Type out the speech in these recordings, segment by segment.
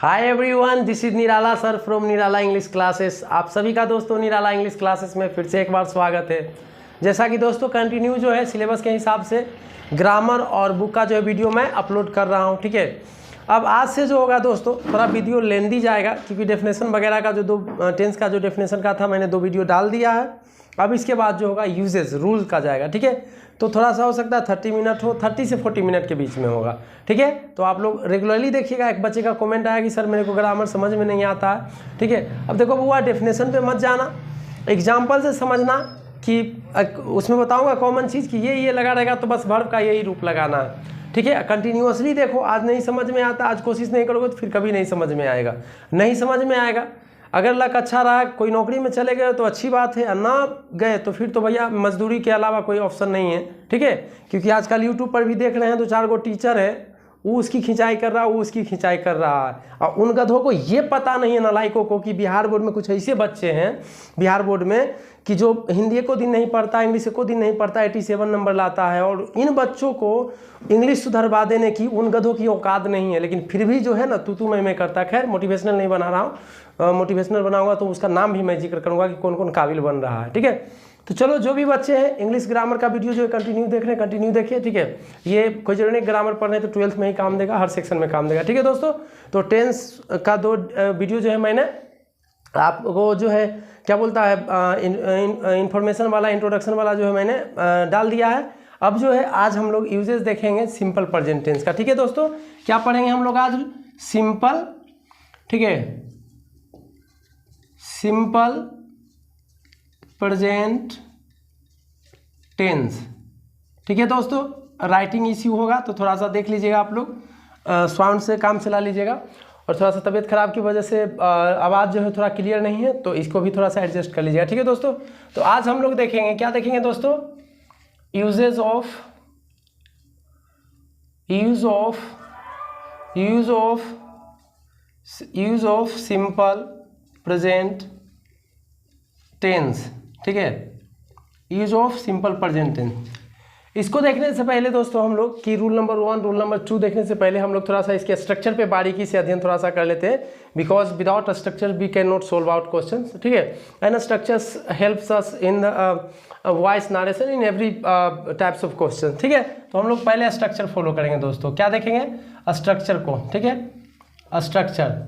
Hi everyone, this is Nirala sir from Nirala English classes. आप सभी का दोस्तों निराला इंग्लिश क्लासेस में फिर से एक बार स्वागत है। जैसा कि दोस्तों कंटिन्यू जो है सिलेबस के हिसाब से ग्रामर और बुक का जो है वीडियो मैं अपलोड कर रहा हूँ, ठीक है। अब आज से जो होगा दोस्तों थोड़ा वीडियो लेंदी जाएगा, क्योंकि डेफिनेशन वगैरह का जो टेंस का जो डेफिनेशन का था मैंने 2 वीडियो डाल दिया है। अब इसके बाद जो होगा यूजेस रूल का जाएगा, ठीक है। तो थोड़ा सा हो सकता है 30 मिनट हो, 30 से 40 मिनट के बीच में होगा, ठीक है। तो आप लोग रेगुलरली देखिएगा। एक बच्चे का कमेंट आया कि सर मेरे को ग्रामर समझ में नहीं आता है, ठीक है। अब देखो बुआ, डेफिनेशन पे मत जाना, एग्जाम्पल से समझना कि उसमें बताऊंगा कॉमन चीज़ कि ये लगा रहेगा तो बस वर्ब का यही रूप लगाना है, ठीक है। कंटिन्यूअसली देखो, आज नहीं समझ में आता, आज कोशिश नहीं करोगे तो फिर कभी नहीं समझ में आएगा, नहीं समझ में आएगा। अगर लक अच्छा रहा, कोई नौकरी में चले गए तो अच्छी बात है, ना गए तो फिर तो भैया मजदूरी के अलावा कोई ऑप्शन नहीं है, ठीक है। क्योंकि आजकल यूट्यूब पर भी देख रहे हैं 2-4 गो टीचर है, वो उसकी खिंचाई कर रहा है, वो उसकी खिंचाई कर रहा है, और उन गधों को ये पता नहीं है, नालायकों को, कि बिहार बोर्ड में कुछ ऐसे बच्चे हैं बिहार बोर्ड में कि जो हिंदी को दिन नहीं पढ़ता, इंग्लिश को दिन नहीं पढ़ता, 87 नंबर लाता है, और इन बच्चों को इंग्लिश सुधरवा देने की उन गधों की औकात नहीं है। लेकिन फिर भी जो है ना तू मैं करता। खैर मोटिवेशनल नहीं बना रहा हूँ, मोटिवेशनल बनाऊंगा तो उसका नाम भी मैं जिक्र करूँगा कि कौन कौन काबिल बन रहा है, ठीक है। तो चलो, जो भी बच्चे हैं इंग्लिश ग्रामर का वीडियो जो है कंटिन्यू देख रहे हैं, कंटिन्यू देखिए, ठीक है। ये कोई जरूरी नहीं ग्रामर पढ़ रहे हैं तो 12th में ही काम देगा, हर सेक्शन में काम देगा, ठीक है दोस्तों। तो टेंस का 2 वीडियो जो है मैंने आपको जो है क्या बोलता है इंफॉर्मेशन वाला, इंट्रोडक्शन वाला जो है मैंने डाल दिया है। अब जो है आज हम लोग यूजेस देखेंगे सिंपल प्रेजेंट टेंस का, ठीक है दोस्तों। क्या पढ़ेंगे हम लोग आज? सिंपल, ठीक है, सिंपल प्रेजेंट टेंस, ठीक है दोस्तों। राइटिंग इश्यू होगा तो थोड़ा सा देख लीजिएगा आप लोग, साउंड से काम चला लीजिएगा। और थोड़ा सा तबीयत खराब की वजह से आवाज़ जो है थोड़ा क्लियर नहीं है, तो इसको भी थोड़ा सा एडजस्ट कर लीजिएगा, ठीक है दोस्तों। तो आज हम लोग देखेंगे, क्या देखेंगे दोस्तों? Use of simple present tense, ठीक है। Use of simple present tense, इसको देखने से पहले दोस्तों हम लोग की रूल नंबर 1, रूल नंबर 2 देखने से पहले हम लोग थोड़ा सा इसके स्ट्रक्चर पे बारीकी से अध्ययन थोड़ा सा कर लेते हैं। Because without structure we can not solve out question, ठीक है। And structures helps us in the voice narration in every types of question, ठीक है। तो हम लोग पहले स्ट्रक्चर फॉलो करेंगे दोस्तों। क्या देखेंगे? स्ट्रक्चर को, ठीक है। स्ट्रक्चर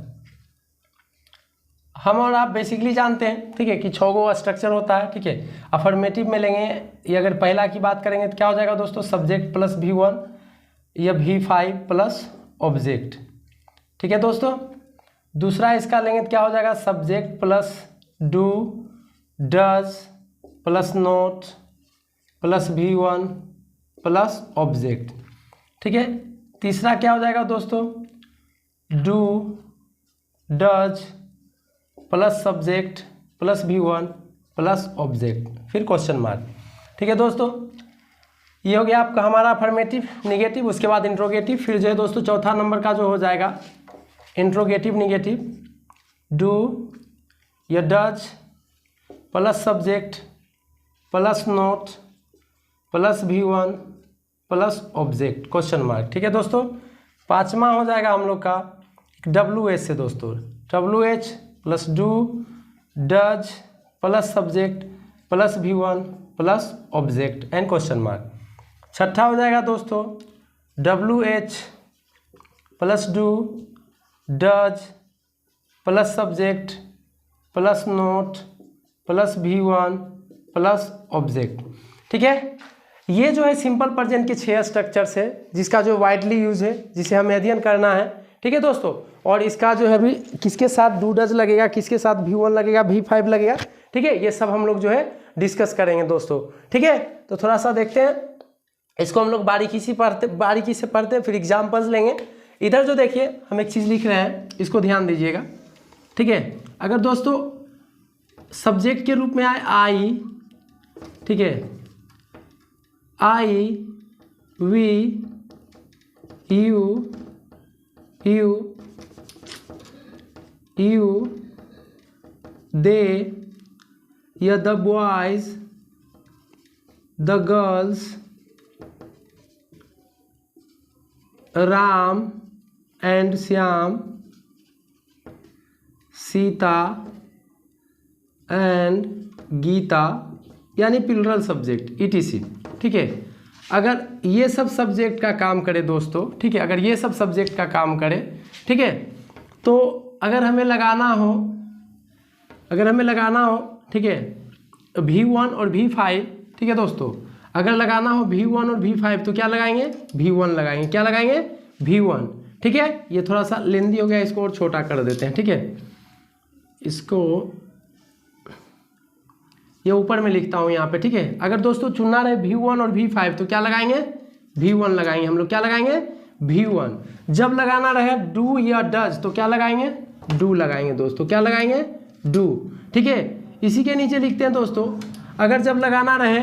हम और आप बेसिकली जानते हैं, ठीक है, कि 6 गो स्ट्रक्चर होता है, ठीक है। अफर्मेटिव में लेंगे, ये अगर पहला की बात करेंगे तो क्या हो जाएगा दोस्तों? सब्जेक्ट प्लस V1 या V5 प्लस ऑब्जेक्ट, ठीक है दोस्तों। दूसरा इसका लेंगे तो क्या हो जाएगा? Subject plus do does plus note plus V1 plus object, ठीक है। तीसरा क्या हो जाएगा दोस्तों? Do does plus subject plus V1 plus object, फिर क्वेश्चन मार्क, ठीक है दोस्तों। ये हो गया आपका हमारा अफर्मेटिव, निगेटिव, उसके बाद इंट्रोगेटिव, फिर जो है दोस्तों चौथा नंबर का जो हो जाएगा इंट्रोगेटिव निगेटिव, डू या does plus subject plus note plus V1 plus object, question mark, ठीक है दोस्तों। पांचवा हो जाएगा हम लोग का WH से दोस्तों, WH plus do does plus subject plus V1 plus object and question mark. छठा हो जाएगा दोस्तों WH plus do does plus subject plus note plus V1 plus object, ठीक है। ये जो है सिंपल प्रेजेंट के 6 स्ट्रक्चर्स है, जिसका जो वाइडली यूज है, जिसे हमें अध्ययन करना है, ठीक है दोस्तों। और इसका जो है अभी किसके साथ डू डज लगेगा, किसके साथ V1 लगेगा, V5 लगेगा, ठीक है। ये सब हम लोग जो है डिस्कस करेंगे दोस्तों, ठीक है। तो थोड़ा सा देखते हैं इसको, हम लोग बारीकी से पढ़ते फिर एग्जाम्पल्स लेंगे। इधर जो देखिए हम एक चीज़ लिख रहे हैं, इसको ध्यान दीजिएगा, ठीक है। अगर दोस्तों सब्जेक्ट के रूप में आए आई, ठीक है, आई वी यू दे या the boys the girls Ram and Shyam Sita and Geeta यानी प्लूरल सब्जेक्ट ETC, ठीक है। अगर ये सब सब्जेक्ट का काम करे दोस्तों, ठीक है, अगर ये सब सब्जेक्ट का काम करे, ठीक है, तो अगर हमें लगाना हो, ठीक है, V1 और V5, ठीक है दोस्तों, अगर लगाना हो V1 और V5 तो क्या लगाएंगे, V1 लगाएंगे। क्या लगाएंगे, V1, ठीक है। ये थोड़ा सा लेंदी हो गया, इसको और छोटा कर देते हैं, ठीक है। इसको ये ऊपर में लिखता हूँ यहाँ पे, ठीक है। अगर दोस्तों चुनना रहे V1 और V5 तो क्या लगाएंगे, V1 लगाएंगे हम लोग। क्या लगाएंगे, V1। जब लगाना रहे डू या डज तो क्या लगाएंगे, डू लगाएंगे दोस्तों। क्या लगाएंगे, डू, ठीक है। इसी के नीचे लिखते हैं दोस्तों, अगर जब लगाना रहे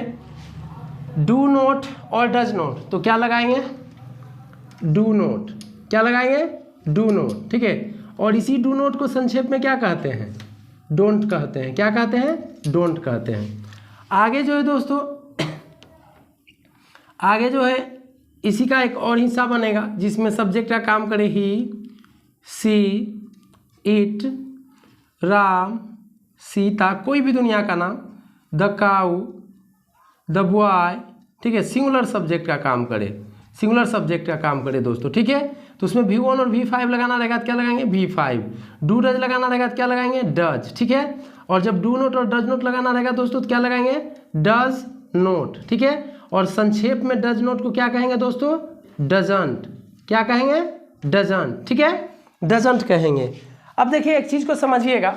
डू नोट और डज नोट तो क्या लगाएंगे, डू नोट। क्या लगाएंगे, डू नोट, ठीक है। और इसी डू नोट को संक्षेप में क्या कहते हैं, डोंट कहते हैं। क्या कहते हैं, डोंट कहते हैं। आगे जो है दोस्तों, आगे जो है इसी का एक और हिस्सा बनेगा जिसमें सब्जेक्ट का काम करे ही, सी, इट, राम, सीता, कोई भी दुनिया का नाम, द काऊ, द बॉय, ठीक है, सिंगुलर सब्जेक्ट का काम करे, सिंगुलर सब्जेक्ट का काम करे दोस्तों, ठीक है। तो उसमें V1 और V5 लगाना रहेगा तो क्या लगाएंगे, V5। डू डज लगाना रहेगा तो क्या लगाएंगे, डज, ठीक है। और जब डू नोट और डज नोट लगाना रहेगा दोस्तों तो क्या लगाएंगे, डज नोट, ठीक है। और संक्षेप में डज नोट को क्या कहेंगे दोस्तों, डजंट। क्या कहेंगे, डजंट, ठीक है, डजंट कहेंगे। अब देखिए एक चीज़ को समझिएगा,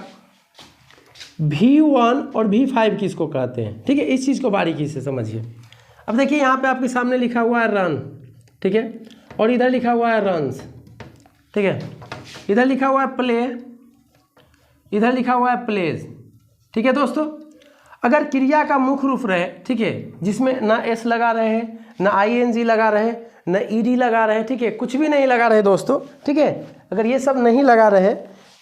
V1 और V5 किसको कहते हैं, ठीक है, इस चीज़ को बारीकी से समझिए। अब देखिए यहाँ पे आपके सामने लिखा हुआ है रन, ठीक है, और इधर लिखा हुआ है रन्स, ठीक है, इधर लिखा हुआ है प्ले, इधर लिखा हुआ है प्लेज, ठीक है दोस्तों। अगर क्रिया का मुख्य रूप रहे, ठीक है, जिसमें ना एस लगा रहे, ना ING लगा रहे, ना ED लगा रहे, ठीक है, कुछ भी नहीं लगा रहे दोस्तों, ठीक है, अगर ये सब नहीं लगा रहे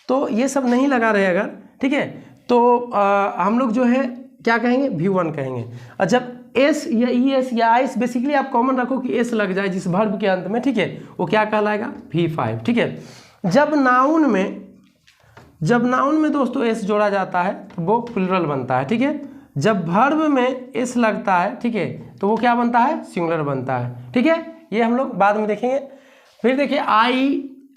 तो ये सब नहीं लगा रहे अगर, ठीक है, तो हम लोग जो है क्या कहेंगे, V1 कहेंगे। और जब एस या ES या IS, बेसिकली आप कॉमन रखो कि एस लग जाए जिस वर्ब के अंत में, ठीक है, वो क्या कहलाएगा, V5, ठीक है। जब नाउन में दोस्तों एस जोड़ा जाता है तो वो प्लूरल बनता है, ठीक है। जब वर्ब में एस लगता है, ठीक है, तो वो क्या बनता है, सिंगुलर बनता है, ठीक है। ये हम लोग बाद में देखेंगे। फिर देखिए I,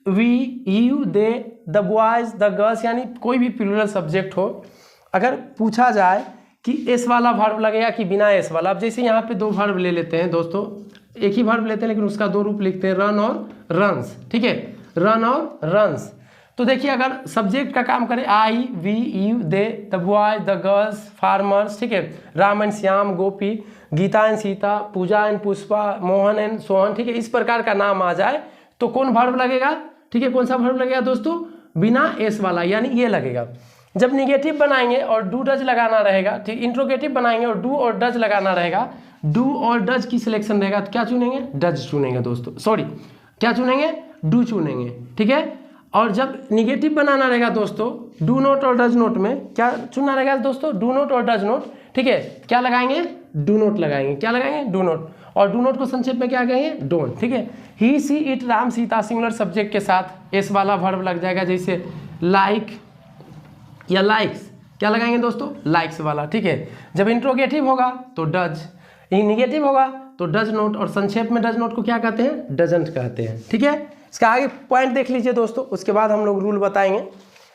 we, you, they, the boys, the girls, यानी कोई भी प्लूरल सब्जेक्ट हो, अगर पूछा जाए कि एस वाला वर्ब लगेगा कि बिना एस वाला, अब जैसे यहाँ पे दो वर्ब ले लेते हैं दोस्तों, एक ही वर्ब लेते हैं लेकिन उसका दो रूप लिखते हैं, रन और रन्स, ठीक है, रन और रन्स। तो देखिए अगर सब्जेक्ट का काम करे I, we, you, they, the boys, the girls, farmers, ठीक है, Ram and Shyam, Gopi, Geeta and Sita, Pooja and Pushpa, Mohan and Sohan, ठीक है, इस प्रकार का नाम आ जाए तो कौन वर्ब लगेगा, ठीक है, कौन सा वर्ब लगेगा दोस्तों, बिना एस वाला, यानी ये लगेगा। जब निगेटिव बनाएंगे और डू डज लगाना रहेगा, ठीक, इंट्रोगेटिव बनाएंगे और डू और डज लगाना रहेगा, डू और डज की सिलेक्शन रहेगा तो क्या चुनेंगे, डज चुनेंगे दोस्तों, सॉरी क्या चुनेंगे, डू चुनेंगे, ठीक है। और जब निगेटिव बनाना रहेगा दोस्तों, डू नोट और डज नोट में क्या चुनना रहेगा दोस्तों, डू नोट और डज नोट, ठीक है, क्या लगाएंगे, डू नोट लगाएंगे। क्या लगाएंगे, डू नोट। और डू नोट को संक्षेप में क्या कहेंगे, डोंट, ठीक है। He, she, it, Ram, Sita singular subject के साथ एस वाला वर्ब लग जाएगा, जैसे लाइक या लाइक्स, क्या लगाएंगे दोस्तों, लाइक्स वाला, ठीक है। जब इंट्रोगेटिव होगा तो डज, निगेटिव होगा तो डज नोट, और संक्षेप में डज नोट को क्या कहते हैं, डजंट कहते हैं, ठीक है। इसका आगे पॉइंट देख लीजिए दोस्तों, उसके बाद हम लोग रूल बताएंगे।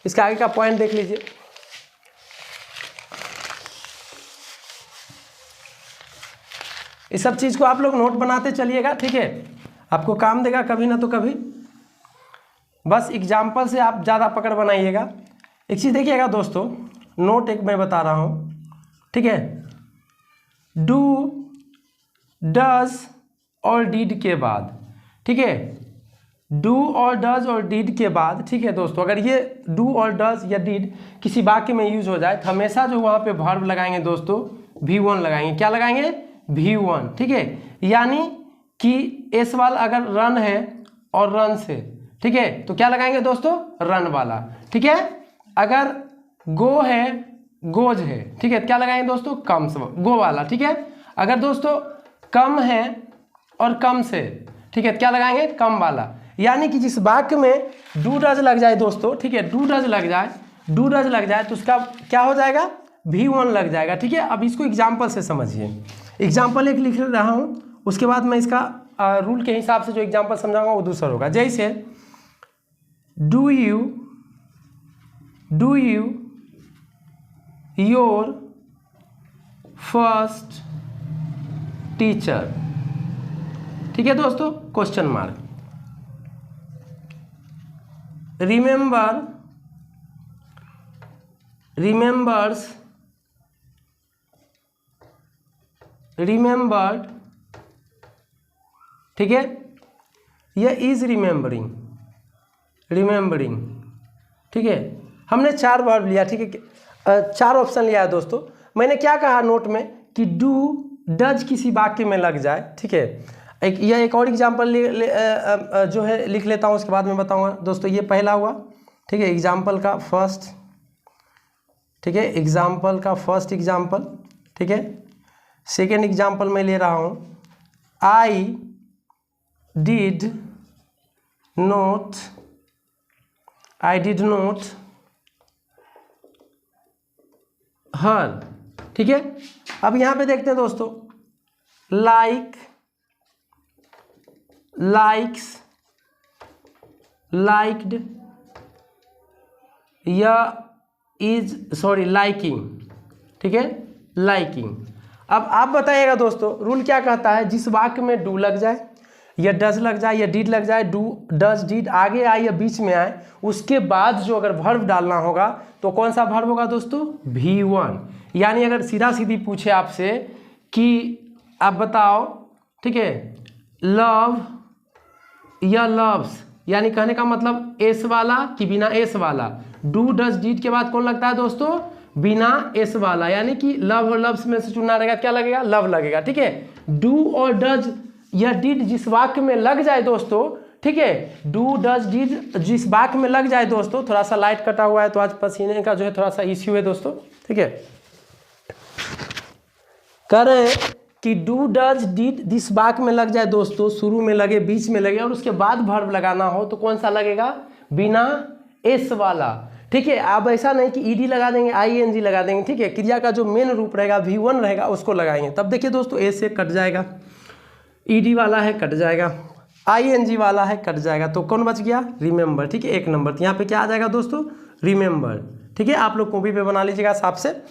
इसका आगे का पॉइंट देख लीजिए, इस सब चीज़ को आप लोग नोट बनाते चलिएगा, ठीक है, आपको काम देगा कभी ना तो कभी, बस एग्जाम्पल से आप ज़्यादा पकड़ बनाइएगा। एक चीज़ देखिएगा दोस्तों, नोट एक मैं बता रहा हूँ, ठीक है, डू, डज और डीड के बाद, ठीक है, डू और डज और डीड के बाद, ठीक है दोस्तों, अगर ये डू और डज या डीड किसी वाक्य में यूज हो जाए तो हमेशा जो वहाँ पे वर्ब लगाएंगे दोस्तों, V1 लगाएंगे। क्या लगाएंगे, V1, ठीक है। यानी कि एस वाला अगर रन है और रन से, ठीक है, तो क्या लगाएंगे दोस्तों, रन वाला, ठीक है। अगर गो है, गोज है, ठीक है, क्या लगाएंगे दोस्तों, कम्स, गो वाला, ठीक है। अगर दोस्तों कम है और कम से, ठीक है, क्या लगाएंगे, कम वाला। यानी कि जिस वाक्य में डू डज लग जाए दोस्तों, ठीक है, डू डज लग जाए डू डज लग जाए तो उसका क्या हो जाएगा, V1 लग जाएगा। ठीक है, अब इसको एग्जाम्पल से समझिए। एग्जाम्पल एक लिख रहा हूँ, उसके बाद मैं इसका रूल के हिसाब से जो एग्जाम्पल समझाऊंगा वो दूसरा होगा। जैसे do you your first teacher, ठीक है दोस्तों, क्वेश्चन मार्क। रिमेंबर्ड, ठीक है, यह इज रिमेंबरिंग, ठीक है। हमने 4 वर्ब लिया, ठीक है, 4 ऑप्शन लिया है दोस्तों। मैंने क्या कहा नोट में कि डू डज किसी वाक्य में लग जाए, ठीक है। एक और एग्जाम्पल जो है लिख लेता हूँ, उसके बाद में बताऊँगा दोस्तों। ये पहला हुआ, ठीक है, एग्जाम्पल का फर्स्ट, ठीक है, एग्जाम्पल का फर्स्ट एग्जाम्पल, ठीक है। सेकेंड एग्जाम्पल मैं ले रहा हूँ, आई डिड नोट हर, ठीक है। अब यहाँ पे देखते हैं दोस्तों, लाइक्ड या लाइकिंग, ठीक है, लाइकिंग। अब आप बताइएगा दोस्तों, रूल क्या कहता है, जिस वाक्य में डू लग जाए या डज लग जाए या डिड लग जाए, डू डज डिड आगे आए या बीच में आए, उसके बाद जो अगर वर्ब डालना होगा तो कौन सा वर्ब होगा दोस्तों, V1। यानी अगर सीधा सीधी पूछे आपसे कि आप बताओ, ठीक है, लव या लव्स, यानी कहने का मतलब एस वाला कि बिना एस वाला। डू डज डिड के बाद कौन लगता है दोस्तों, बिना एस वाला, यानी कि लव और लव्स में से चुनना रहेगा, क्या लगेगा, लव लगेगा, ठीक है। डू और डज या डिड जिस वाक्य में लग जाए दोस्तों, ठीक है, डू डज डिड जिस वाक्य में लग जाए दोस्तों, थोड़ा सा लाइट कटा हुआ है तो आज पसीने का जो है थोड़ा सा इश्यू है दोस्तों, ठीक है। कह रहे हैं कि डू डज डिड जिस वाक्य में लग जाए दोस्तों, शुरू में लगे, बीच में लगे और उसके बाद वर्ब लगाना हो तो कौन सा लगेगा, बिना एस वाला, ठीक है। आप ऐसा नहीं कि ईडी लगा देंगे, आईएनजी लगा देंगे, ठीक है। क्रिया का जो मेन रूप रहेगा V1 रहेगा, उसको लगाएंगे। तब देखिए दोस्तों, ए से कट जाएगा, ईडी वाला है कट जाएगा, आईएनजी वाला है कट जाएगा, तो कौन बच गया, रिमेंबर, ठीक है, 1 नंबर। तो यहाँ पे क्या आ जाएगा दोस्तों, रिमेंबर, ठीक है। आप लोग कॉपी पे बना लीजिएगा हिसाब से।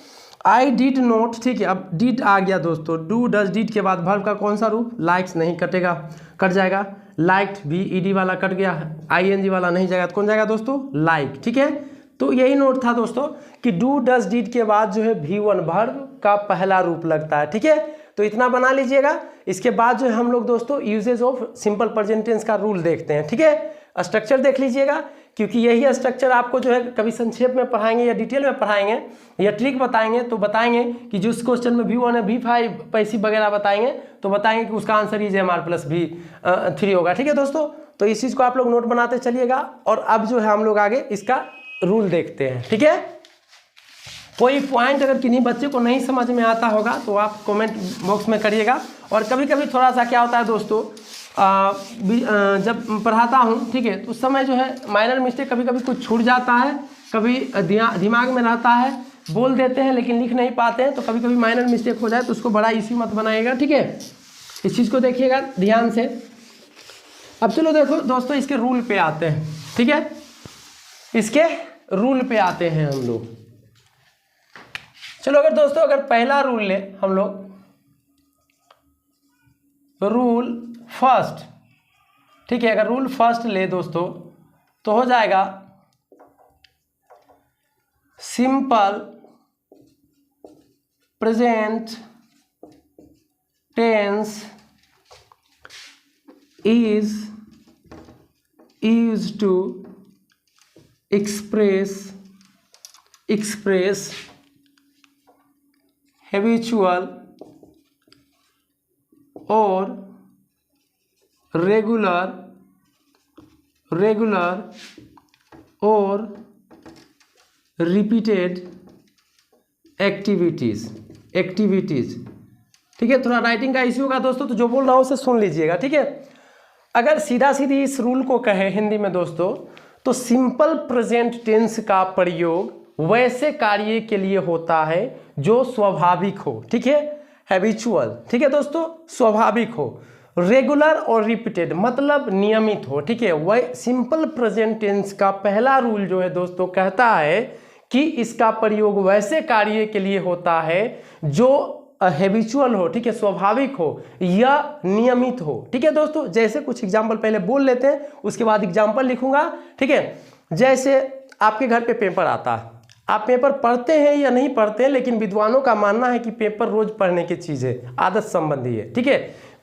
आई डिड नोट, ठीक है, अब डिड आ गया दोस्तों, डू डज डिड के बाद वर्ब का कौन सा रूप, लाइक्स, नहीं कटेगा, कट जाएगा। लाइक्ड भी ईडी वाला कट गया, आईएनजी वाला नहीं जाएगा, तो कौन जाएगा दोस्तों, लाइक, ठीक है। तो यही नोट था दोस्तों कि डू डज डिड के बाद जो है V1 वर्ब का पहला रूप लगता है, ठीक है। तो इतना बना लीजिएगा। इसके बाद जो है हम लोग दोस्तों usages of simple present tense का रूल देखते हैं, ठीक है। स्ट्रक्चर देख लीजिएगा, क्योंकि यही स्ट्रक्चर आपको जो है कभी संक्षेप में पढ़ाएंगे या डिटेल में पढ़ाएंगे या ट्रिक बताएंगे, तो बताएंगे कि जिस क्वेश्चन में V1 है V5 पैसिव वगैरह बताएंगे, तो बताएंगे कि उसका answer is MR plus V3 होगा, ठीक है दोस्तों। तो इस चीज़ को आप लोग नोट बनाते चलिएगा। और अब जो है हम लोग आगे इसका रूल देखते हैं, ठीक है। कोई पॉइंट अगर किन्हीं बच्चे को नहीं समझ में आता होगा तो आप कमेंट बॉक्स में करिएगा। और कभी कभी थोड़ा सा क्या होता है दोस्तों, जब पढ़ाता हूँ, ठीक है, तो उस समय जो है माइनर मिस्टेक कभी कभी कुछ छूट जाता है, कभी दिमाग में रहता है, बोल देते हैं लेकिन लिख नहीं पाते हैं, तो कभी कभी माइनर मिस्टेक हो जाए तो उसको बड़ा इश्यू मत बनाइएगा, ठीक है। इस चीज़ को देखिएगा ध्यान से। अब चलो देखो दोस्तों, इसके रूल पे आते हैं, ठीक है, इसके रूल पे आते हैं हम लोग। चलो अगर दोस्तों अगर पहला रूल ले हम लोग, रूल फर्स्ट, ठीक है, अगर रूल फर्स्ट ले दोस्तों तो हो जाएगा simple present tense is used to express habitual or regular or repeated activities, ठीक है। थोड़ा राइटिंग का इश्यू होगा दोस्तों, तो जो बोल रहा हूँ उसे सुन लीजिएगा, ठीक है। अगर सीधा सीधी इस रूल को कहे हिंदी में दोस्तों, तो सिंपल प्रेजेंट टेंस का प्रयोग वैसे कार्य के लिए होता है जो स्वाभाविक हो, ठीक है, हैबिचुअल, ठीक है दोस्तों, स्वाभाविक हो। रेगुलर और रिपीटेड मतलब नियमित हो, ठीक है। वह सिंपल प्रेजेंट टेंस का पहला रूल जो है दोस्तों कहता है कि इसका प्रयोग वैसे कार्य के लिए होता है जो हैबिचुअल हो, ठीक है, स्वाभाविक हो या नियमित हो, ठीक है दोस्तों। जैसे कुछ एग्जाम्पल पहले बोल लेते हैं, उसके बाद एग्जाम्पल लिखूंगा, ठीक है। जैसे आपके घर पे पेपर आता है, आप पेपर पढ़ते हैं या नहीं पढ़ते हैं, लेकिन विद्वानों का मानना है कि पेपर रोज पढ़ने की चीज़ है, आदत संबंधी है, ठीक है।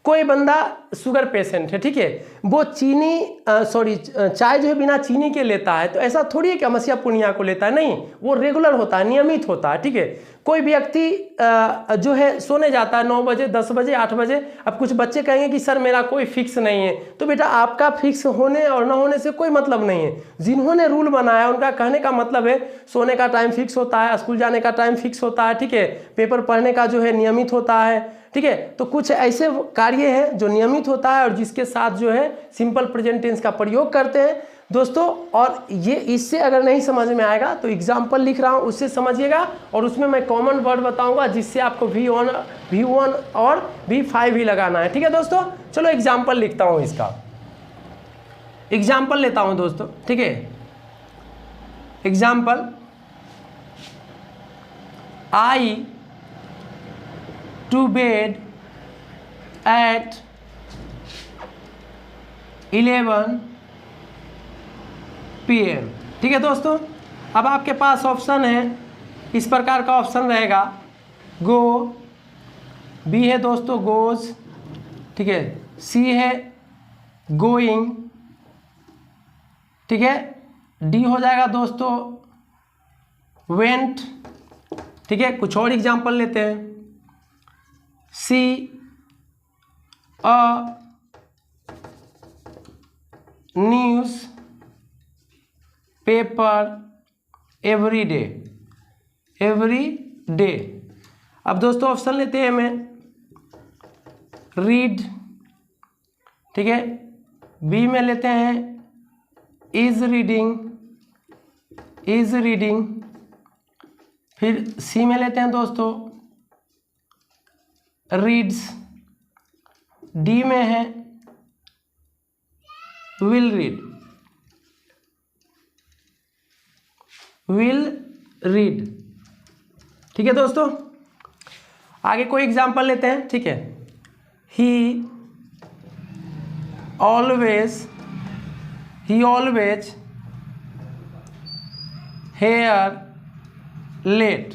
कोई बंदा शुगर पेशेंट है, ठीक है, वो चाय जो है बिना चीनी के लेता है, तो ऐसा थोड़ी है कि अमस्या पूर्णिया को लेता है, नहीं, वो रेगुलर होता है, नियमित होता है, ठीक है। कोई व्यक्ति जो है सोने जाता है 9 बजे, 10 बजे, 8 बजे। अब कुछ बच्चे कहेंगे कि सर मेरा कोई फिक्स नहीं है, तो बेटा आपका फिक्स होने और ना होने से कोई मतलब नहीं है। जिन्होंने रूल बनाया उनका कहने का मतलब है सोने का टाइम फिक्स होता है, स्कूल जाने का टाइम फिक्स होता है, ठीक है, पेपर पढ़ने का जो है नियमित होता है, ठीक है। तो कुछ ऐसे कार्य हैं जो नियमित होता है और जिसके साथ जो है सिंपल प्रेजेंट टेंस का प्रयोग करते हैं दोस्तों। और ये इससे अगर नहीं समझ में आएगा तो एग्जाम्पल लिख रहा हूँ, उससे समझिएगा, और उसमें मैं कॉमन वर्ड बताऊंगा जिससे आपको V1 और V5 ही लगाना है, ठीक है दोस्तों। चलो एग्जाम्पल लिखता हूँ, इसका एग्जाम्पल लेता हूँ दोस्तों, ठीक है। Example, I to bed at 11 PM, ठीक है दोस्तों। अब आपके पास ऑप्शन है, इस प्रकार का ऑप्शन रहेगा, गो, बी है दोस्तों गोज, ठीक है, सी है गोइंग, ठीक है, डी हो जाएगा दोस्तों वेंट, ठीक है। कुछ और एग्जाम्पल लेते हैं, see a newspaper every day. अब दोस्तों ऑप्शन लेते हैं मैं, रीड, ठीक है, बी में लेते हैं इज रीडिंग, फिर सी में लेते हैं दोस्तों रीड्स, डी में है विल रीड, ठीक है दोस्तों। आगे कोई एग्जाम्पल लेते हैं, ठीक है, ही ऑलवेज हेयर लेट,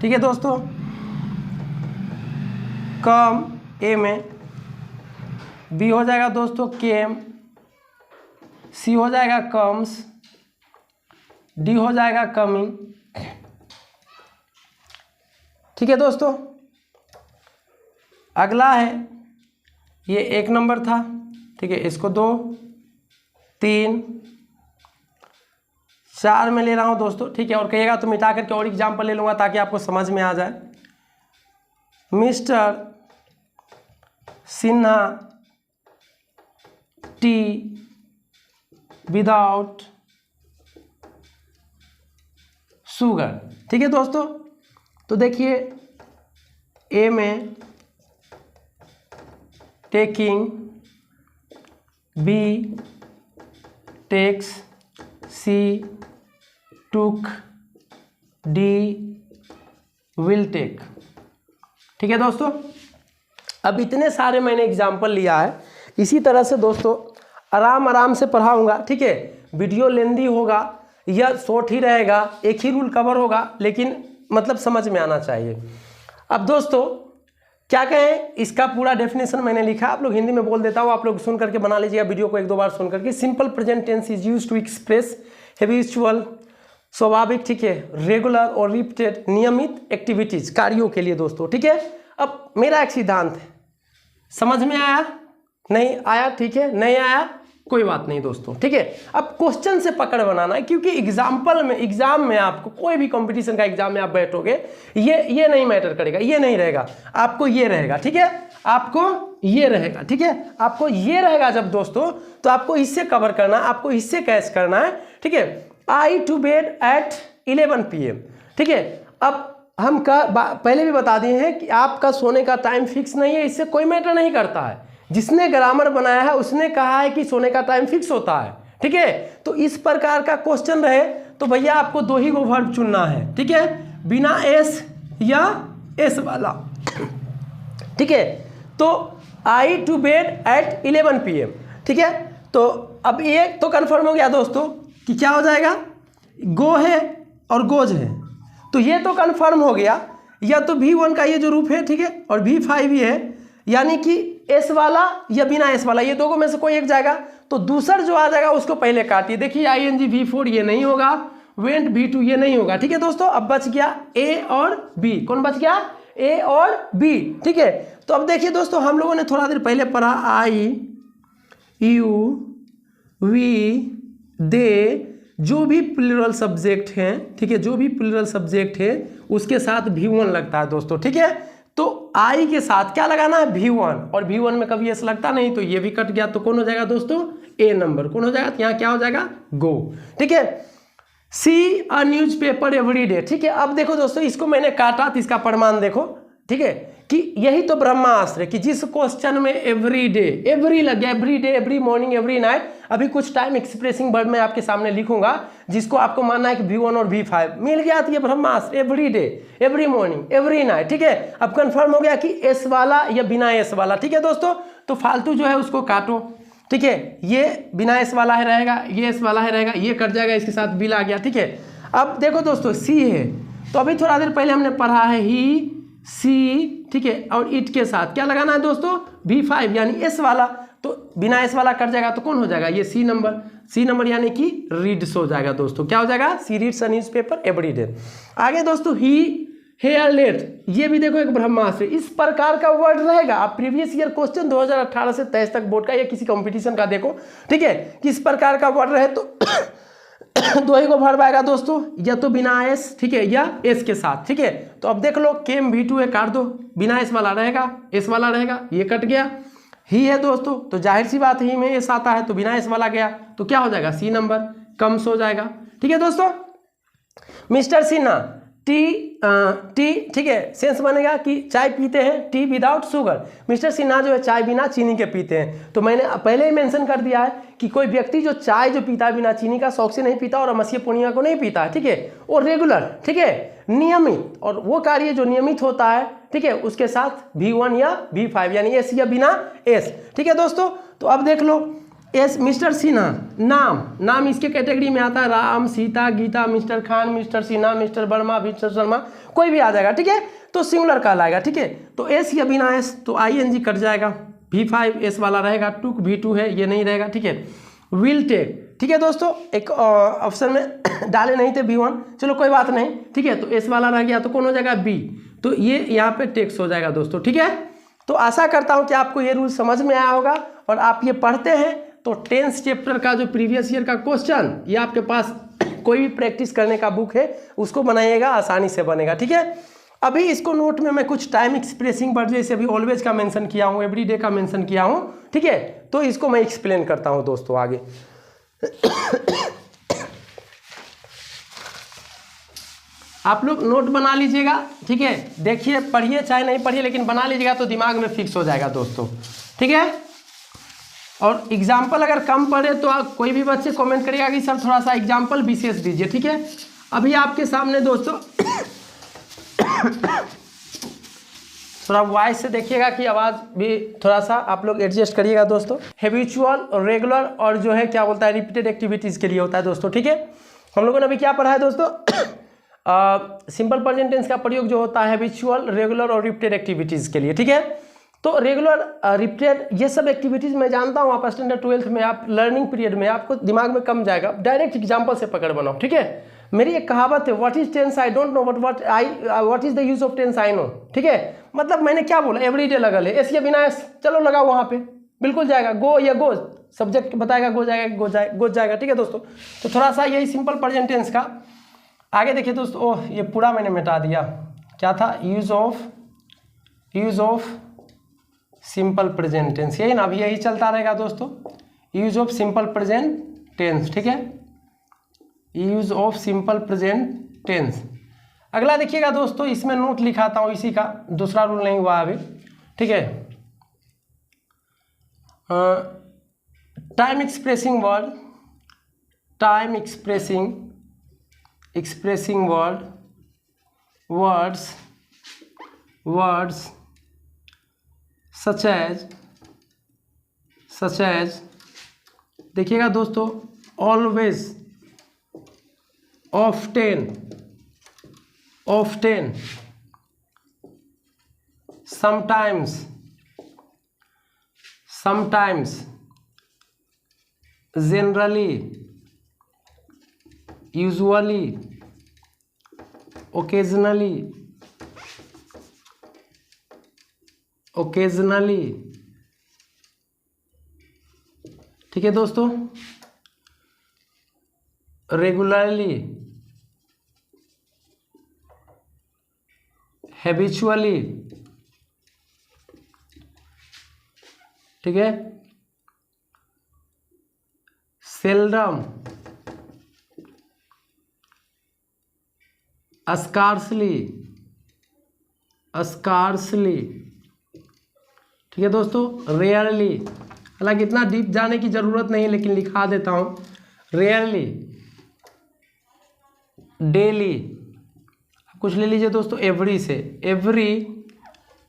ठीक है दोस्तों। कम, ए में, बी हो जाएगा दोस्तों केम, सी हो जाएगा कम्स, डी हो जाएगा कमिंग, ठीक है दोस्तों। अगला है, ये 1 नंबर था, ठीक है, इसको 2, 3, 4 में ले रहा हूँ दोस्तों, ठीक है। और कहिएगा तो मिटा करके और एग्जाम्पल ले लूँगा ताकि आपको समझ में आ जाए। Mister Sinha tea without sugar, ठीक है दोस्तों। तो देखिए, A am taking, B takes, C took, D will take, ठीक है दोस्तों। अब इतने सारे मैंने एग्जाम्पल लिया है, इसी तरह से दोस्तों आराम से पढ़ाऊंगा, ठीक है। वीडियो लेंदी होगा या शॉर्ट ही रहेगा, एक ही रूल कवर होगा, लेकिन मतलब समझ में आना चाहिए। अब दोस्तों क्या कहें, इसका पूरा डेफिनेशन मैंने लिखा, आप लोग हिंदी में बोल देता हूँ, आप लोग सुन करके बना लीजिएगा, वीडियो को 1-2 बार सुन करके। Simple present tense is used to express habitual, स्वाभाविक, ठीक है, रेगुलर और रिपीटेड, नियमित एक्टिविटीज, कार्यों के लिए दोस्तों, ठीक है। अब मेरा एक सिद्धांत है, समझ में आया, नहीं आया, ठीक है, नहीं आया कोई बात नहीं दोस्तों, ठीक है। अब क्वेश्चन से पकड़ बनाना है, क्योंकि एग्जाम में आपको कोई भी कंपटीशन का एग्जाम में आप बैठोगे, ये नहीं मैटर करेगा, ये नहीं रहेगा, आपको ये रहेगा, ठीक है, आपको ये रहेगा, ठीक है, आपको ये रहेगा जब दोस्तों, तो आपको इससे कवर करना, आपको इससे कैच करना है, ठीक है। आई टू बेड एट 11 PM, ठीक है। अब हम पहले भी बता दिए हैं कि आपका सोने का टाइम फिक्स नहीं है, इससे कोई मैटर नहीं करता है। जिसने ग्रामर बनाया है उसने कहा है कि सोने का टाइम फिक्स होता है, ठीक है। तो इस प्रकार का क्वेश्चन रहे तो भैया आपको 2 ही को वर्ब चुनना है, ठीक है, बिना एस या एस वाला, ठीक है। तो आई टू बेड एट 11 PM, ठीक है। तो अब ये तो कन्फर्म हो गया दोस्तों कि क्या हो जाएगा, गो है और गोज है, तो ये तो कन्फर्म हो गया। या तो V1 का ये जो रूप है, ठीक है, और V5 ये है, यानी कि एस वाला या बिना एस वाला, ये दोनों में से कोई एक जाएगा। तो दूसरा जो आ जाएगा उसको पहले काटिए। देखिए ING V4 ये नहीं होगा, वेंट V2 ये नहीं होगा, ठीक है दोस्तों। अब बच गया ए और बी। कौन बच गया, ए और बी, ठीक है। तो अब देखिए दोस्तों, हम लोगों ने थोड़ा देर पहले पढ़ा आई यू वी दे, जो भी प्लूरल सब्जेक्ट हैं, ठीक है, जो भी प्लूरल सब्जेक्ट है उसके साथ V1 लगता है दोस्तों, ठीक है। तो आई के साथ क्या लगाना है, V1, और V1 में कभी एस लगता नहीं, तो ये भी कट गया। तो कौन हो जाएगा दोस्तों, ए नंबर। कौन हो जाएगा, तो यहाँ क्या हो जाएगा, गो, ठीक है। See a newspaper every day, ठीक है। अब देखो दोस्तों, इसको मैंने काटा तो इसका प्रमाण देखो, ठीक है, कि यही तो ब्रह्मास्त्र है कि जिस क्वेश्चन में एवरी डे, एवरी लग गया, every day, every morning, every night. अभी कुछ टाइम एक्सप्रेसिंग वर्ड मैं आपके सामने लिखूंगा जिसको आपको मानना है कि V1 और V5 मिल गया, तो ये ब्रह्मास्त्र, every day, every morning, every night, ठीक है। अब कंफर्म हो गया कि एस वाला या बिना एस वाला, ठीक है दोस्तों। तो फालतू जो है उसको काटो, ठीक है। ये बिना एस वाला है रहेगा, ये एस वाला है रहेगा, ये कट जाएगा, इसके साथ बिल आ गया, ठीक है। अब देखो दोस्तों, सी है, तो अभी थोड़ा देर पहले हमने पढ़ा है ही, सी, ठीक है, और इट के साथ क्या लगाना है दोस्तों, V5 यानी एस वाला। तो बिना एस वाला कट जाएगा तो कौन हो जाएगा, ये सी नंबर। सी नंबर यानी कि रीड्स हो जाएगा दोस्तों। क्या हो जाएगा, she reads a newspaper every day. आगे दोस्तों, ही हेयर लेट, ये भी देखो एक ब्रह्मास्त्र, इस प्रकार का वर्ड रहेगा। आप प्रीवियस ईयर क्वेश्चन 2018 से 23 तक बोर्ड का या किसी कंपटीशन का देखो, ठीक है, किस प्रकार का वर्ड रहे तो 2 ही को भर पाएगा दोस्तों, या तो बिना एस, ठीक है, या एस के साथ, ठीक है। तो अब देख लो, केम V2 है, काट दो, बिना एस वाला रहेगा, एस वाला रहेगा, ये कट गया। ही है दोस्तों, तो जाहिर सी बात ही में एस आता है, तो बिना एस वाला गया, तो क्या हो जाएगा, सी नंबर, कम्स हो जाएगा, ठीक है दोस्तों। मिस्टर सिन्हा, टी, ठीक है, सेंस बनेगा कि चाय पीते हैं, T without sugar. Mister Sinha जो है चाय बिना चीनी के पीते हैं। तो मैंने पहले ही मेंशन कर दिया है कि कोई व्यक्ति जो चाय जो पीता है बिना चीनी का, शौक से नहीं पीता और अमस्या पूर्णिमा को नहीं पीता है, ठीक है, वो रेगुलर, ठीक है, नियमित, और वो कार्य जो नियमित होता है, ठीक है, उसके साथ V1 या V5 यानी एस या बिना एस, ठीक है दोस्तों। तो अब देख लो, एस मिस्टर सिन्हा, नाम इसके कैटेगरी में आता है, Ram, Sita, Geeta, mister Khan, mister Sinha, mister Verma, mister Sharma, कोई भी आ जाएगा, ठीक है, तो सिंगुलर कहलाएगा, ठीक है। तो एस या बिना एस, तो ING कट जाएगा, V5 एस वाला रहेगा, टुक V2 है, ये नहीं रहेगा, ठीक है। विल टेक, ठीक है दोस्तों, एक ऑप्शन में डाले नहीं थे V1, चलो कोई बात नहीं, ठीक है। तो एस वाला रह गया, तो कौन हो जाएगा, बी, तो ये यहाँ पे टेक्स हो जाएगा दोस्तों, ठीक है। तो आशा करता हूँ कि आपको ये रूल समझ में आया होगा, और आप ये पढ़ते हैं तो 10th चैप्टर का जो प्रीवियस ईयर का क्वेश्चन, ये आपके पास कोई भी प्रैक्टिस करने का बुक है उसको बनाइएगा, आसानी से बनेगा, ठीक है। अभी इसको नोट में मैं कुछ टाइम एक्सप्रेसिंग वर्ड जैसे अभी ऑलवेज का मेंशन किया हूँ, एवरीडे का मेंशन किया हूँ, ठीक है, तो इसको मैं एक्सप्लेन करता हूँ दोस्तों आगे। आप लोग नोट बना लीजिएगा, ठीक है, देखिए, पढ़िए चाहे नहीं पढ़िए, लेकिन बना लीजिएगा तो दिमाग में फिक्स हो जाएगा दोस्तों, ठीक है। और एग्जाम्पल अगर कम पढ़े तो आप कोई भी बच्चे कमेंट करिएगा कि सर थोड़ा सा एग्जाम्पल विशेष दीजिए, ठीक है। अभी आपके सामने दोस्तों थोड़ा वॉइस से देखिएगा कि आवाज़ भी थोड़ा सा आप लोग एडजस्ट करिएगा दोस्तों। हैबिचुअल, रेगुलर और जो है क्या बोलता है रिपीटेड एक्टिविटीज़ के लिए होता है दोस्तों, ठीक है। हम लोगों ने अभी क्या पढ़ा है दोस्तों, सिंपल प्रेजेंट टेंस का प्रयोग जो होता है हैबिचुअल, रेगुलर और रिपीटेड एक्टिविटीज़ के लिए, ठीक है। तो रेगुलर, रिपीटेड, ये सब एक्टिविटीज़ मैं जानता हूँ आप स्टैंडर्ड 12th में, आप लर्निंग पीरियड में आपको दिमाग में कम जाएगा, डायरेक्ट एग्जाम्पल से पकड़ बनाओ, ठीक है। मेरी एक कहावत है, what is tense I don't know but what is the use of tense I know, ठीक है। मतलब मैंने क्या बोला, एवरीडे लगल है, एस या बिना एस, चलो लगाओ वहाँ पे, बिल्कुल जाएगा। गो या गोज, सब्जेक्ट बताएगा, गो जाएगा, गोज जाएगा, ठीक है दोस्तों। तो थोड़ा सा यही सिंपल प्रेजेंट टेंस का आगे देखिए दोस्तों। ओह, ये पूरा मैंने मिटा दिया, क्या था, use of simple present tense, यही ना, अभी यही चलता रहेगा दोस्तों, use of simple present tense, ठीक है, use of simple present tense. अगला देखिएगा दोस्तों, इसमें नोट लिखाता हूँ इसी का, दूसरा रूल नहीं हुआ अभी, ठीक है। Time expressing word, time expressing word, words such as देखिएगा दोस्तों, always, often, sometimes, generally, usually, occasionally, ठीक है दोस्तों, रेगुलरली, हैबिचुअली, ठीक है, सेल्डम, स्कार्सली, ठीक है दोस्तों, रेयरली, हालांकि इतना डीप जाने की जरूरत नहीं, लेकिन लिखा देता हूं, रेयरली, डेली, कुछ ले लीजिए दोस्तों, एवरी से, every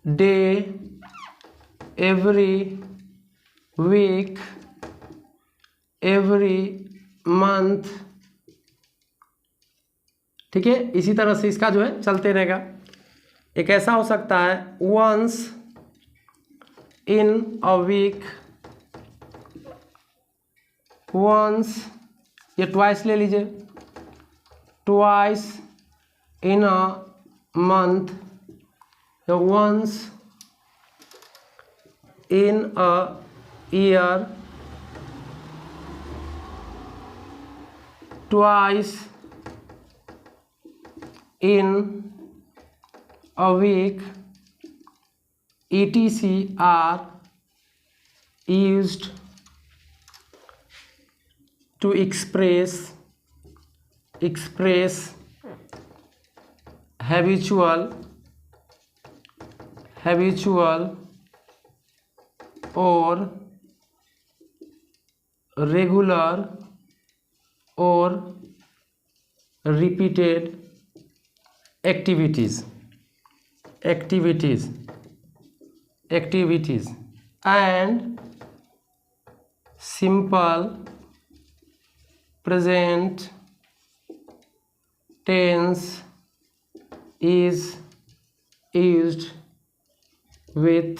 day, every week, every month, ठीक है। इसी तरह से इसका जो है चलते रहेगा। एक ऐसा हो सकता है, once in a week, once, ये ट्वाइस ले लीजिए, twice in a month, once in a year, twice in a week, etc are used to express habitual or regular or repeated activities and simple present tense is used with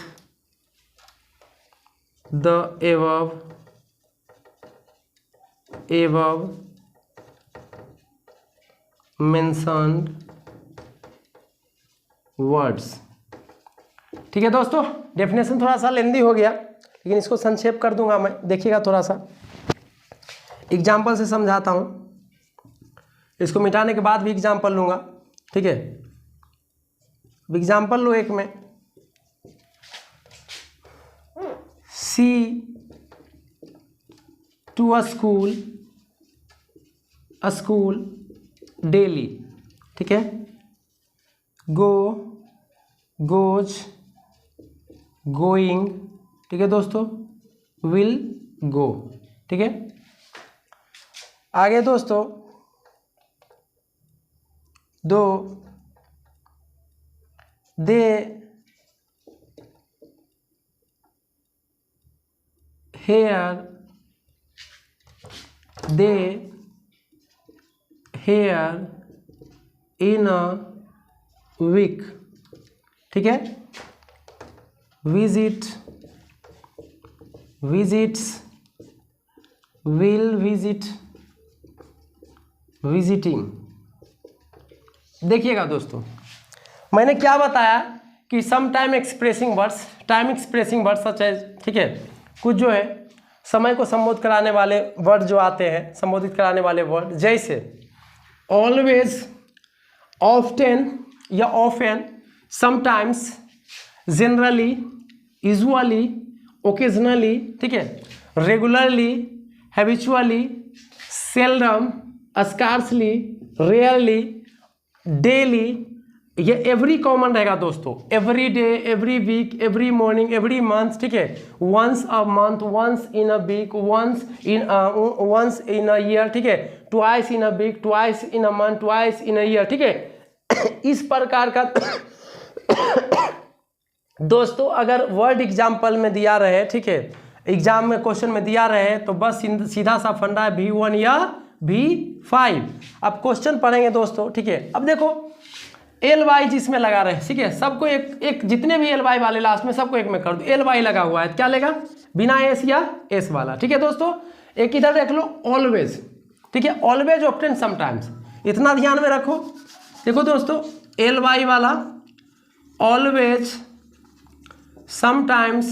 the above mentioned words। ठीक है दोस्तों, definition थोड़ा सा लेंदी हो गया, लेकिन इसको संक्षेप कर दूंगा मैं। देखिएगा, थोड़ा सा एग्जाम्पल से समझाता हूं, इसको मिटाने के बाद भी एग्जाम्पल लूंगा, ठीक है। एग्जाम्पल लो एक में, सी टू अ स्कूल डेली, ठीक है। गोज, गोइंग, ठीक है दोस्तों, विल गो, ठीक है। आगे दोस्तों, दे हेयर इन अ वीक, ठीक है। Visits, will visit, visiting. देखिएगा दोस्तों, मैंने क्या बताया कि सम टाइम एक्सप्रेसिंग वर्ड्स, सच है, ठीक है। कुछ जो है समय को संबोधित कराने वाले वर्ड जो आते हैं, संबोधित कराने वाले वर्ड, जैसे ऑलवेज, ऑफ्टेन या often, sometimes, generally, usually, occasionally, ठीक है, regularly, habitually, seldom, scarcely, rarely daily, ये एवरी कॉमन रहेगा दोस्तों, every day, every week, every morning, every month, ठीक है, once a month, once in a week, once in a year, ठीक है, twice in a week, twice in a month, twice in a year, ठीक है। इस प्रकार का दोस्तों अगर वर्ड एग्जाम्पल में दिया रहे, ठीक है, एग्जाम में क्वेश्चन में दिया रहे तो बस सीधा सा फंडा है V1 या V5। अब क्वेश्चन पढ़ेंगे दोस्तों, ठीक है। अब देखो एल वाई जिसमें लगा रहे, ठीक है, सबको एक जितने भी एल वाई वाले लास्ट में सबको एक में कर दो। एल वाई लगा हुआ है, क्या लेगा, बिना एस या एस वाला, ठीक है दोस्तों। एक इधर देख लो ऑलवेज, ठीक है, ऑलवेज ऑफ्टन समटाइम्स, इतना ध्यान में रखो। देखो दोस्तों एल वाई वाला ऑलवेज, समटाइम्स,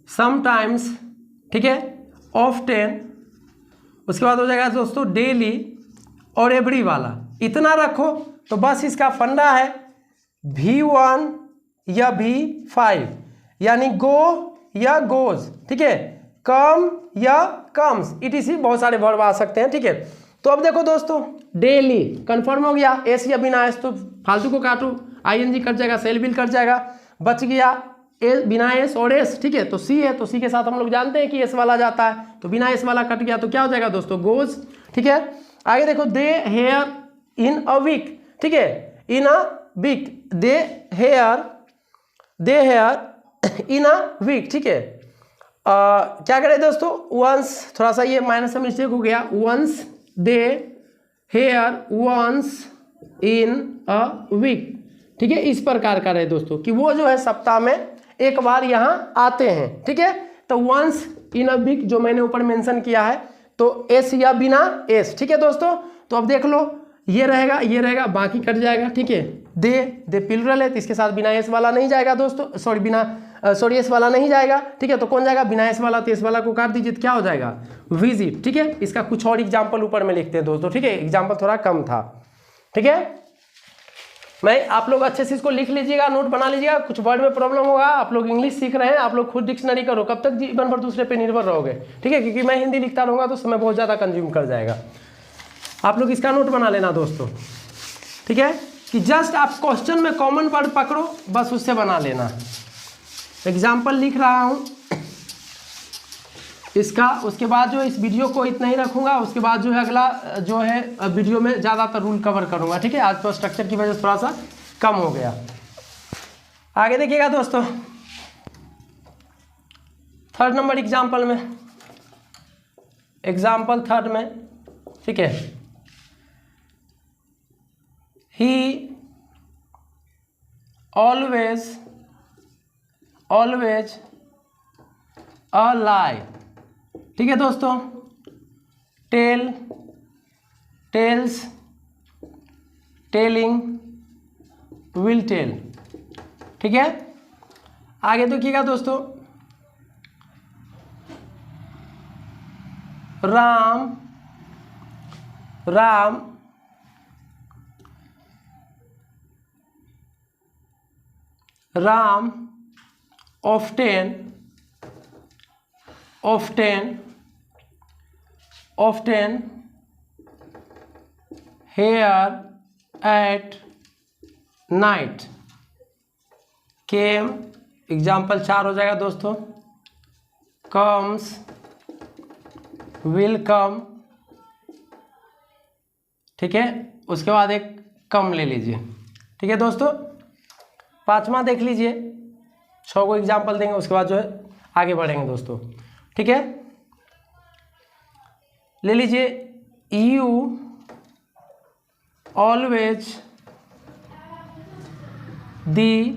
समटाइम्स, ठीक है, ऑफ्टन, उसके बाद हो जाएगा दोस्तों डेली और एवरी वाला, इतना रखो तो बस इसका फंडा है V1 या V5, यानी गो या गोज, ठीक है, कम या कम्स, इटीसी बहुत सारे वर्ब आ सकते हैं, ठीक है। तो अब देखो दोस्तों डेली कंफर्म हो गया, एस या बिना एस तो फालतू को काटो, आईएनजी कट जाएगा, सेल बिल कट जाएगा, बच गया ए बिना एस और एस, ठीक है। तो सी है, तो सी के साथ हम लोग जानते हैं कि एस वाला जाता है, तो बिना एस वाला कट गया तो क्या हो जाएगा दोस्तों, गोज, ठीक है। आगे देखो दे हेयर इन अ वीक, ठीक है, in a week, they hear in a week, ठीक है। क्या करें दोस्तों, वंस, थोड़ा सा ये माइनस में मिस्टेक हो गया, once they hear once in a week, ठीक है। इस प्रकार का रहे दोस्तों कि वो जो है सप्ताह में एक बार यहाँ आते हैं, ठीक है। तो वंस इन अ वीक जो मैंने ऊपर मेंशन किया है, तो एस या बिना एस, ठीक है दोस्तों। तो अब देख लो ये रहेगा, ये रहेगा, बाकी कट जाएगा, ठीक है। दे प्लुरल है तो इसके साथ बिना एस वाला नहीं जाएगा दोस्तों, सॉरी एस वाला नहीं जाएगा, ठीक है। तो कौन जाएगा, बिना एस वाला, तो एस वाला को काट दीजिए तो क्या हो जाएगा, विजिट, ठीक है। इसका कुछ और एग्जाम्पल ऊपर में लिखते हैं दोस्तों, ठीक है, एग्जाम्पल थोड़ा कम था, ठीक है। मैं आप लोग अच्छे से इसको लिख लीजिएगा, नोट बना लीजिएगा, कुछ वर्ड में प्रॉब्लम होगा, आप लोग इंग्लिश सीख रहे हैं, आप लोग खुद डिक्शनरी करो, कब तक जीवन भर दूसरे पे निर्भर रहोगे, ठीक है, क्योंकि मैं हिंदी लिखता रहूँगा तो समय बहुत ज़्यादा कंज्यूम कर जाएगा। आप लोग इसका नोट बना लेना दोस्तों, ठीक है, कि जस्ट आप क्वेश्चन में कॉमन वर्ड पकड़ो, बस उससे बना लेना। एग्जाम्पल लिख रहा हूँ इसका, उसके बाद जो इस वीडियो को इतना ही रखूंगा, उसके बाद जो है अगला जो है वीडियो में ज़्यादातर रूल कवर करूंगा, ठीक है। आज तो स्ट्रक्चर की वजह से थोड़ा सा कम हो गया। आगे देखिएगा दोस्तों, थर्ड नंबर एग्जाम्पल में, एग्जाम्पल थर्ड में, ठीक है, ही ऑलवेज अ लाई, ठीक है दोस्तों, टेल्स, टेलिंग, विल टेल, ठीक है। आगे देखिएगा दोस्तों, Ram often here at night came, example 4 हो जाएगा दोस्तों, comes, will come, ठीक है। उसके बाद एक कम ले लीजिए, ठीक है दोस्तों। 5वां देख लीजिए, 6 को एग्जाम्पल देंगे, उसके बाद जो है आगे बढ़ेंगे दोस्तों, ठीक है। ले लीजिए, यू ऑलवेज दी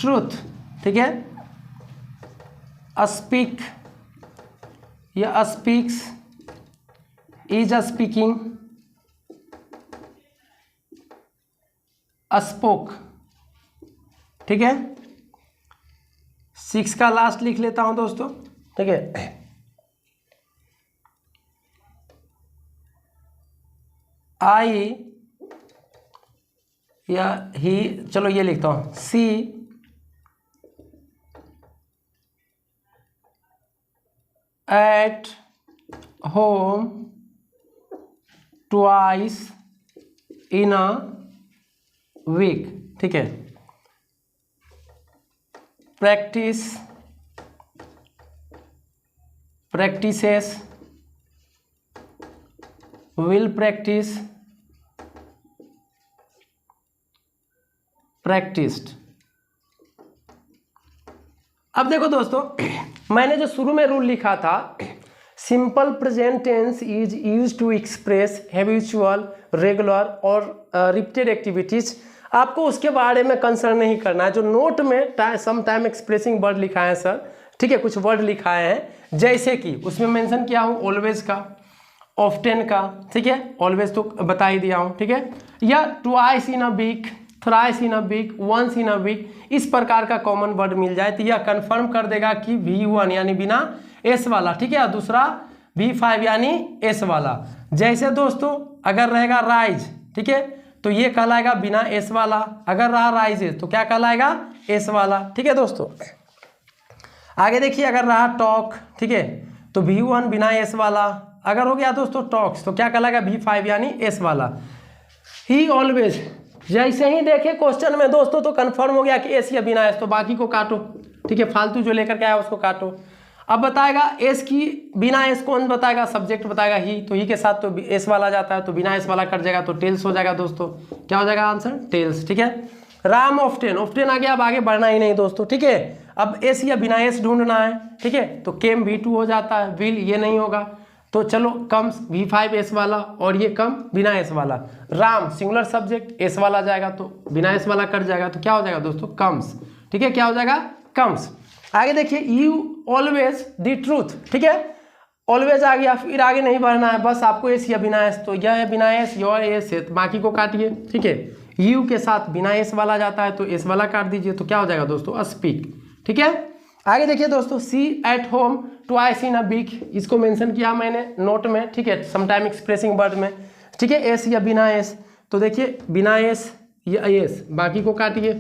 ट्रूथ, ठीक है। स्पीक या स्पीक्स, इज स्पीकिंग, स्पोक, ठीक है। 6 का लास्ट लिख लेता हूं दोस्तों, ठीक है। आई या ही, चलो ये लिखता हूं, she at home twice in a week, ठीक है। practices will practiced। अब देखो दोस्तों, मैंने जो शुरू में रूल लिखा था, simple present tense is use to express habitual, regular और रिपीटेड एक्टिविटीज, आपको उसके बारे में कंसर्न नहीं करना है। जो नोट में सम टाइम एक्सप्रेसिंग वर्ड लिखा है सर, ठीक है, कुछ वर्ड लिखाए हैं, जैसे कि उसमें मेंशन किया हूँ ऑलवेज का, ऑफ्टेन का, ठीक है, ऑलवेज तो बता ही दिया हूँ, ठीक है, या twice in a week, thrice in a week, once in a week, इस प्रकार का कॉमन वर्ड मिल जाए तो यह कंफर्म कर देगा कि V1 यानी बिना एस वाला, ठीक है, दूसरा V5 यानी एस वाला। जैसे दोस्तों अगर रहेगा राइज, ठीक है, तो ये कहलाएगा बिना एस वाला, अगर रहा राइजेस तो क्या कहलाएगा, एस वाला, ठीक है दोस्तों। आगे देखिए, अगर रहा टॉक, ठीक है, तो V1 बिना एस वाला, अगर हो गया दोस्तों टॉक्स तो क्या कहलाएगा, V5 यानी एस वाला। ही ऑलवेज, जैसे ही देखे क्वेश्चन में दोस्तों तो कंफर्म हो गया कि एस या बिना एस, तो बाकी को काटो, ठीक है, फालतू जो लेकर के आया उसको काटो। अब बताएगा एस की बिना एस कौन बताएगा, सब्जेक्ट बताएगा ही, तो ही के साथ तो एस वाला जाता है, तो बिना एस वाला कट जाएगा तो टेल्स हो जाएगा दोस्तों। क्या हो जाएगा आंसर, टेल्स, ठीक है। राम ऑफ्टेन, ऑफ्टेन आ गया, अब आगे बढ़ना ही नहीं दोस्तों, ठीक है। अब एस या बिना एस ढूंढना है, ठीक है, तो केम V2 हो जाता है, विल ये नहीं होगा, तो चलो कम्स V5 एस वाला, और ये कम बिना एस वाला। राम सिंगुलर सब्जेक्ट, एस वाला जाएगा तो बिना एस वाला कट जाएगा, तो क्या हो जाएगा दोस्तों, कम्स, ठीक है, क्या हो जाएगा, कम्स। आगे देखिए, यू ऑलवेज द ट्रूथ, ठीक है, ऑलवेज आ गया, फिर आगे नहीं बढ़ना है, बस आपको एस या बिना एस, तो यह है बिना एस, योर एस है, तो बाकी को काटिए, ठीक है। यू के साथ बिना एस वाला जाता है तो एस वाला काट दीजिए, तो क्या हो जाएगा दोस्तों, स्पीक, ठीक है। आगे देखिए दोस्तों, she at home twice in a week, इसको मेंशन किया मैंने नोट में, ठीक है, समटाइम एक्सप्रेसिंग वर्ड में, ठीक है, एस या बिना एस, तो देखिए बिना एस या एस, बाकी को काटिए,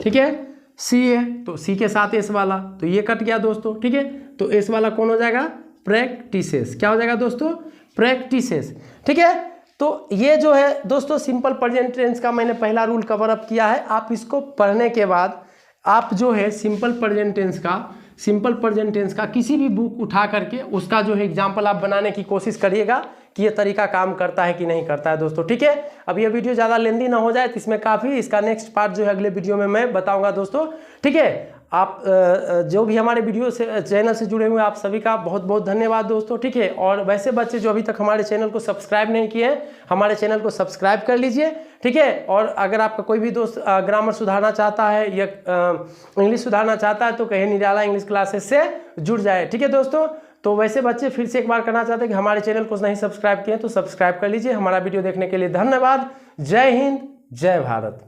ठीक है। सी है तो सी के साथ एस वाला, तो ये कट गया दोस्तों, ठीक है, तो एस वाला कौन हो जाएगा, प्रैक्टिसेस, क्या हो जाएगा दोस्तों, प्रैक्टिसेस, ठीक है। तो ये जो है दोस्तों सिंपल प्रेजेंट टेंस का मैंने पहला रूल कवर अप किया है। आप इसको पढ़ने के बाद आप जो है सिंपल प्रेजेंट टेंस का किसी भी बुक उठा करके उसका जो है एग्जाम्पल आप बनाने की कोशिश करिएगा कि ये तरीका काम करता है कि नहीं करता है दोस्तों, ठीक है। अब ये वीडियो ज़्यादा लेंदी ना हो जाए तो इसमें काफ़ी, इसका नेक्स्ट पार्ट जो है अगले वीडियो में मैं बताऊंगा दोस्तों, ठीक है। आप जो भी हमारे वीडियो से चैनल से जुड़े हुए आप सभी का बहुत बहुत धन्यवाद दोस्तों, ठीक है। और वैसे बच्चे जो अभी तक हमारे चैनल को सब्सक्राइब नहीं किए हैं, हमारे चैनल को सब्सक्राइब कर लीजिए, ठीक है। और अगर आपका कोई भी दोस्त ग्रामर सुधारना चाहता है या इंग्लिश सुधारना चाहता है तो कहीं निराला इंग्लिश क्लासेस से जुड़ जाए, ठीक है दोस्तों। तो वैसे बच्चे फिर से एक बार करना चाहते हैं कि हमारे चैनल को नहीं सब्सक्राइब किए तो सब्सक्राइब कर लीजिए। हमारा वीडियो देखने के लिए धन्यवाद। जय हिंद, जय भारत।